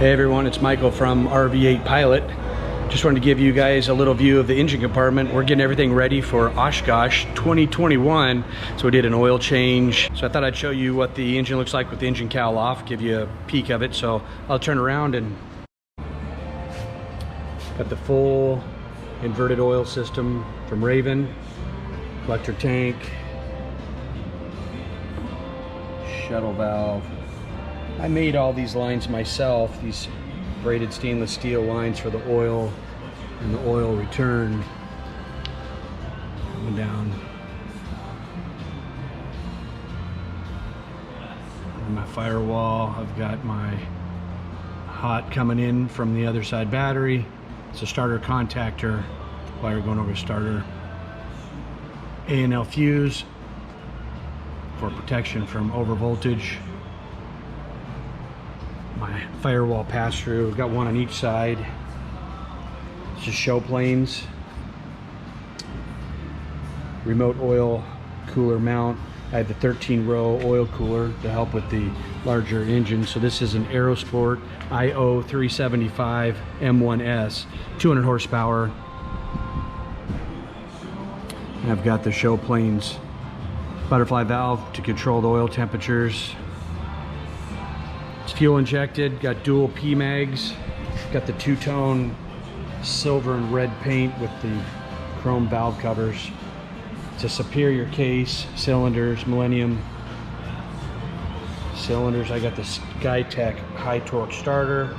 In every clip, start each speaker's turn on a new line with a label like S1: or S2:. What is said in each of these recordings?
S1: Hey everyone, it's Michael from RV8 Pilot. Just wanted to give you guys a little view of the engine compartment. We're getting everything ready for Oshkosh 2021. So we did an oil change. So I thought I'd show you what the engine looks like with the engine cowl off, give you a peek of it. So I'll turn around and got the full inverted oil system from Raven, collector tank, shuttle valve. I made all these lines myself, these braided stainless steel lines for the oil and the oil return. Coming down. And my firewall, I've got my hot coming in from the other side battery. It's a starter contactor, wire going over starter. A&L fuse for protection from over voltage. My firewall pass-through, got one on each side. It's just show planes. Remote oil cooler mount. I have the 13-row oil cooler to help with the larger engine. So this is an AeroSport IO-375-M1S, 200 horsepower. And I've got the show planes butterfly valve to control the oil temperatures. It's fuel injected, got dual P mags, got the two-tone silver and red paint with the chrome valve covers. It's a superior case, cylinders, Millennium cylinders. I got the SkyTech high torque starter.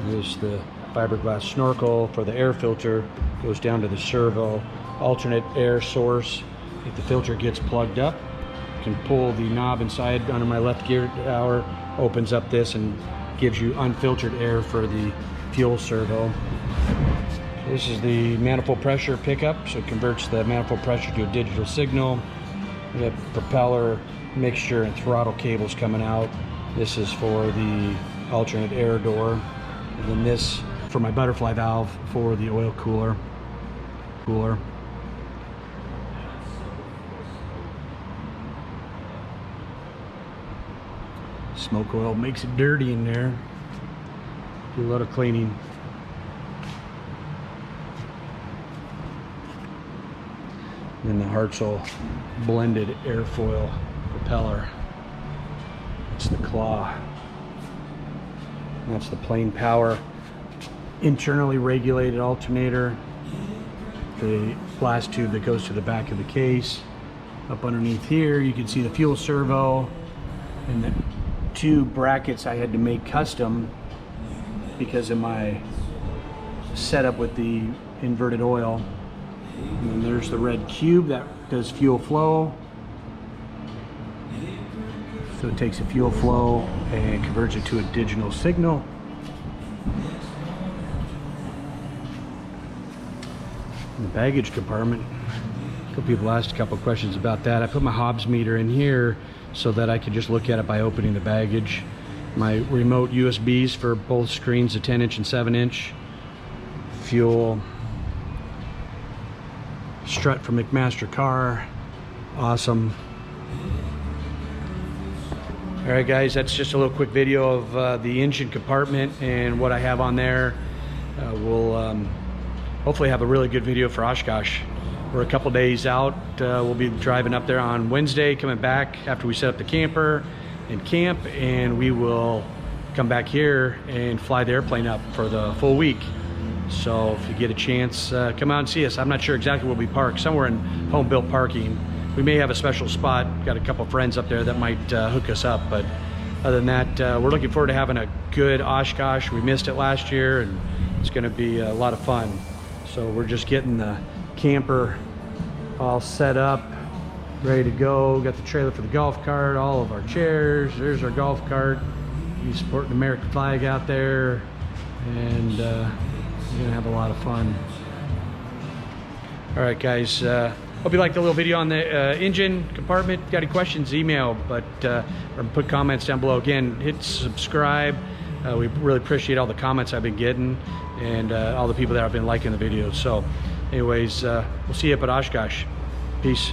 S1: There's the fiberglass snorkel for the air filter, goes down to the servo. Alternate air source. If the filter gets plugged up, you can pull the knob inside under my left gear tower, opens up this and gives you unfiltered air for the fuel servo. This is the manifold pressure pickup, so it converts the manifold pressure to a digital signal. We have propeller mixture and throttle cables coming out. This is for the alternate air door. And then this for my butterfly valve for the oil cooler. Smoke oil makes it dirty in there. Do a lot of cleaning. And then the Hartzell blended airfoil propeller. It's the claw. That's the plain power internally regulated alternator. The blast tube that goes to the back of the case. Up underneath here you can see the fuel servo and the two brackets I had to make custom because of my setup with the inverted oil. And then there's the red cube that does fuel flow. So it takes a fuel flow and converts it to a digital signal. In the baggage compartment, a couple people asked a couple questions about that. I put my Hobbs meter in here so that I could just look at it by opening the baggage. My remote USBs for both screens, a 10-inch and 7-inch. Fuel. Strut from McMaster car. Awesome. All right guys, that's just a little quick video of the engine compartment and what I have on there. We'll hopefully have a really good video for Oshkosh. We're a couple days out. We'll be driving up there on Wednesday, coming back after we set up the camper and camp, and we will come back here and fly the airplane up for the full week. So if you get a chance, come out and see us. I'm not sure exactly where we park, somewhere in home-built parking. We may have a special spot. Got a couple friends up there that might hook us up, but other than that, we're looking forward to having a good Oshkosh. We missed it last year, and it's going to be a lot of fun. So we're just getting the camper all set up, ready to go. Got the trailer for the golf cart, all of our chairs. There's our golf cart. He's sporting the American flag out there, and we're going to have a lot of fun. All right, guys. Hope you liked the little video on the engine compartment. Got any questions, email, or put comments down below. Again, hit subscribe, We really appreciate all the comments I've been getting and all the people that have been liking the videos. So anyways, we'll see you up at Oshkosh. Peace.